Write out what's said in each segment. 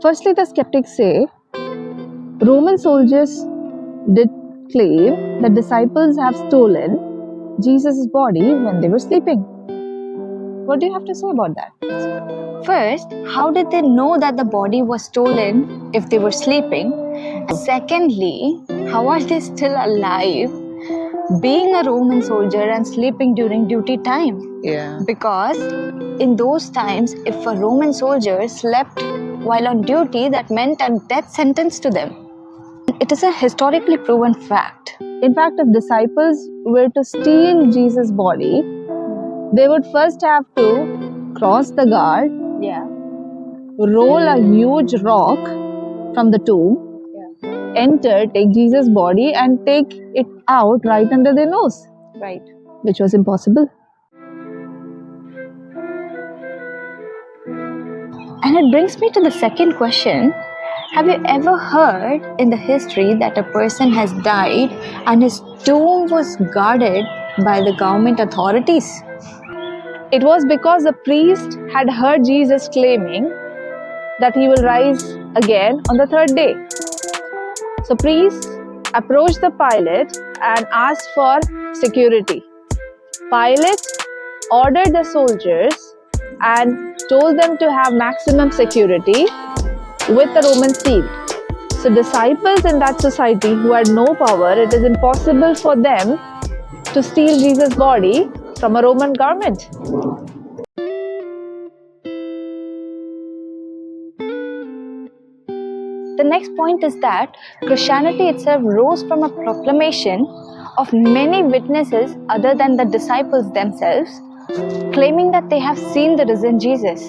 Firstly, the skeptics say Roman soldiers did claim that disciples have stolen Jesus' body when they were sleeping. What do you have to say about that? First, how did they know that the body was stolen if they were sleeping? Secondly, how are they still alive being a Roman soldier and sleeping during duty time? Yeah. Because in those times, if a Roman soldier slept while on duty, that meant a death sentence to them. It is a historically proven fact. In fact, if disciples were to steal Jesus' body, they would first have to cross the guard, roll a huge rock from the tomb, enter, take Jesus' body and take it out right under their nose. Right. Which was impossible. And it brings me to the second question. Have you ever heard in the history that a person has died and his tomb was guarded by the government authorities? It was because the priest had heard Jesus claiming that he will rise again on the third day. So priests approached the Pilate and asked for security. Pilate ordered the soldiers and told them to have maximum security with the Roman seal. So disciples in that society who had no power, it is impossible for them to steal Jesus' body from a Roman government. The next point is that Christianity itself rose from a proclamation of many witnesses other than the disciples themselves, claiming that they have seen the risen Jesus.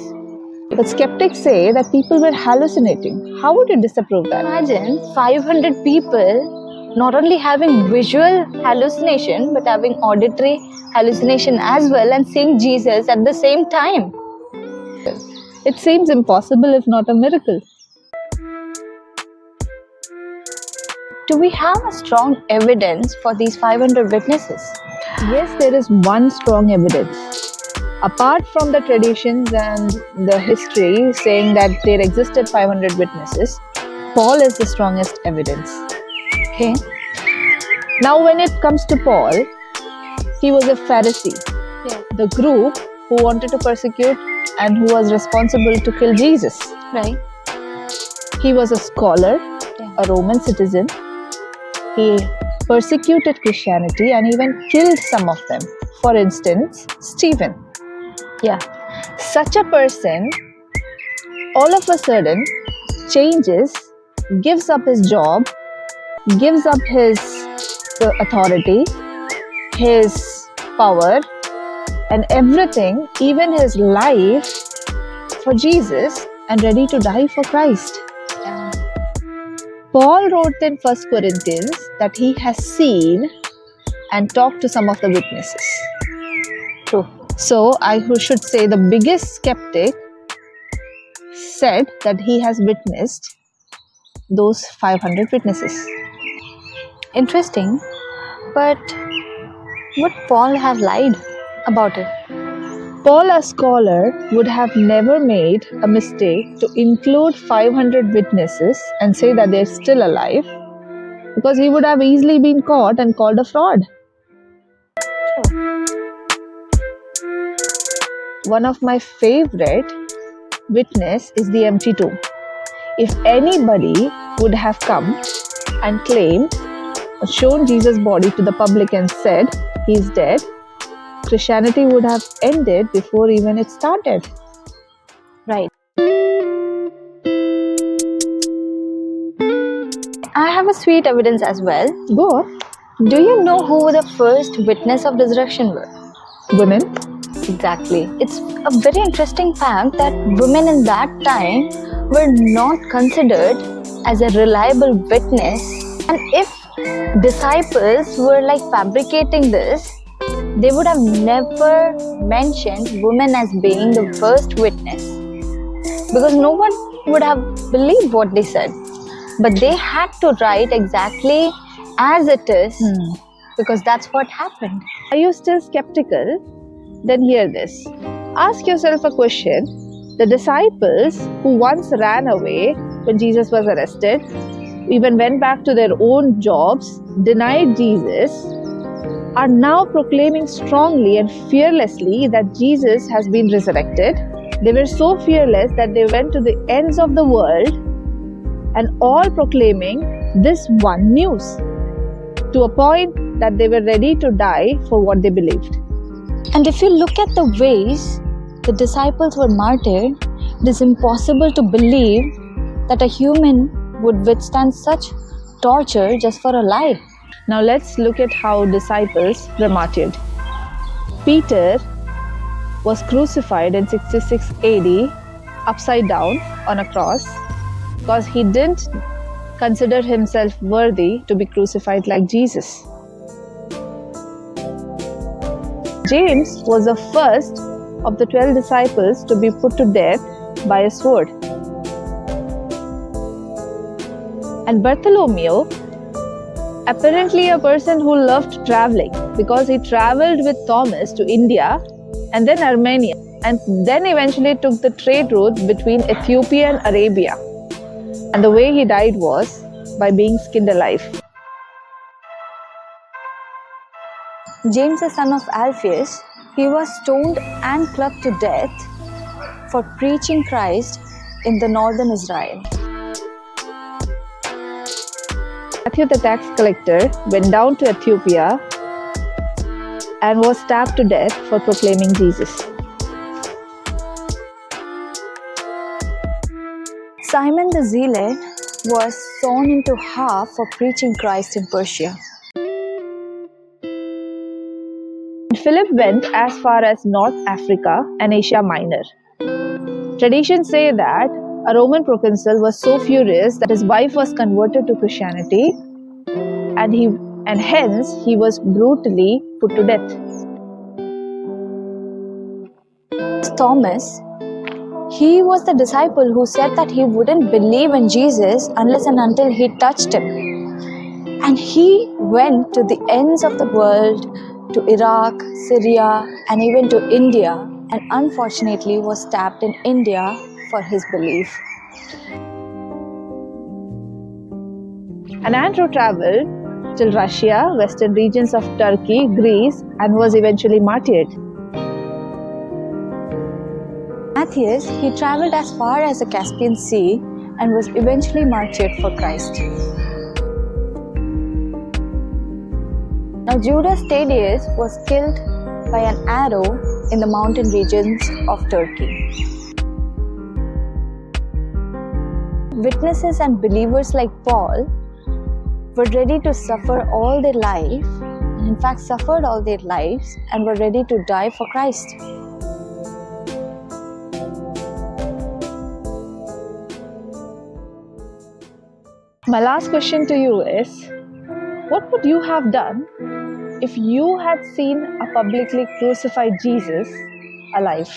But skeptics say that people were hallucinating. How would you disapprove that? Imagine 500 people not only having visual hallucination but having auditory hallucination as well and seeing Jesus at the same time. It seems impossible if not a miracle. Do we have a strong evidence for these 500 witnesses? Yes, there is one strong evidence. Apart from the traditions and the history saying that there existed 500 witnesses, Paul is the strongest evidence. Okay. Now when it comes to Paul, he was a Pharisee. Yeah. The group who wanted to persecute and who was responsible to kill Jesus. Right. He was a scholar, a Roman citizen. He persecuted Christianity and even killed some of them. For instance, Stephen. Yeah. Such a person all of a sudden changes, gives up his job, gives up his authority, his power and everything, even his life for Jesus and ready to die for Christ. Yeah. Paul wrote in 1 Corinthians that he has seen and talked to some of the witnesses. True. So I should say the biggest skeptic said that he has witnessed those 500 witnesses. Interesting. But would Paul have lied about it? Paul, a scholar, would have never made a mistake to include 500 witnesses and say that they're still alive, because he would have easily been caught and called a fraud. One of my favorite witness is the empty tomb. If anybody would have come and claimed or shown Jesus' body to the public and said he's dead, Christianity would have ended before even it started. Right. I have a sweet evidence as well. Go on. Do you know who the first witness of resurrection were? Women. Exactly. It's a very interesting fact that women in that time were not considered as a reliable witness. And if disciples were like fabricating this, they would have never mentioned women as being the first witness, because no one would have believed what they said. But they had to write exactly as it is, because that's what happened. Are you still skeptical? Then hear this. Ask yourself a question. The disciples who once ran away when Jesus was arrested, even went back to their own jobs, denied Jesus, are now proclaiming strongly and fearlessly that Jesus has been resurrected. They were so fearless that they went to the ends of the world and all proclaiming this one news, to a point that they were ready to die for what they believed. And if you look at the ways the disciples were martyred, it is impossible to believe that a human would withstand such torture just for a lie. Now let's look at how disciples were martyred. Peter was crucified in 66 AD upside down on a cross because he didn't consider himself worthy to be crucified like Jesus. James was the first of the 12 disciples to be put to death by a sword. And Bartholomew, apparently a person who loved traveling, because he traveled with Thomas to India and then Armenia, and then eventually took the trade route between Ethiopia and Arabia. And the way he died was by being skinned alive. James, the son of Alphaeus, he was stoned and clubbed to death for preaching Christ in the northern Israel. Matthew the tax collector went down to Ethiopia and was stabbed to death for proclaiming Jesus. Simon the Zealot was sawn into half for preaching Christ in Persia. Philip went as far as North Africa and Asia Minor. Traditions say that a Roman proconsul was so furious that his wife was converted to Christianity, and hence he was brutally put to death. Thomas, he was the disciple who said that he wouldn't believe in Jesus unless and until he touched him. And he went to the ends of the world, to Iraq, Syria, and even to India, and unfortunately was stabbed in India for his belief. And Andrew traveled till Russia, western regions of Turkey, Greece, and was eventually martyred. Matthias, he traveled as far as the Caspian Sea and was eventually martyred for Christ. Now Judas Thaddeus was killed by an arrow in the mountain regions of Turkey. Witnesses and believers like Paul were ready to suffer all their life, and in fact suffered all their lives and were ready to die for Christ. My last question to you is, what would you have done if you had seen a publicly crucified Jesus alive?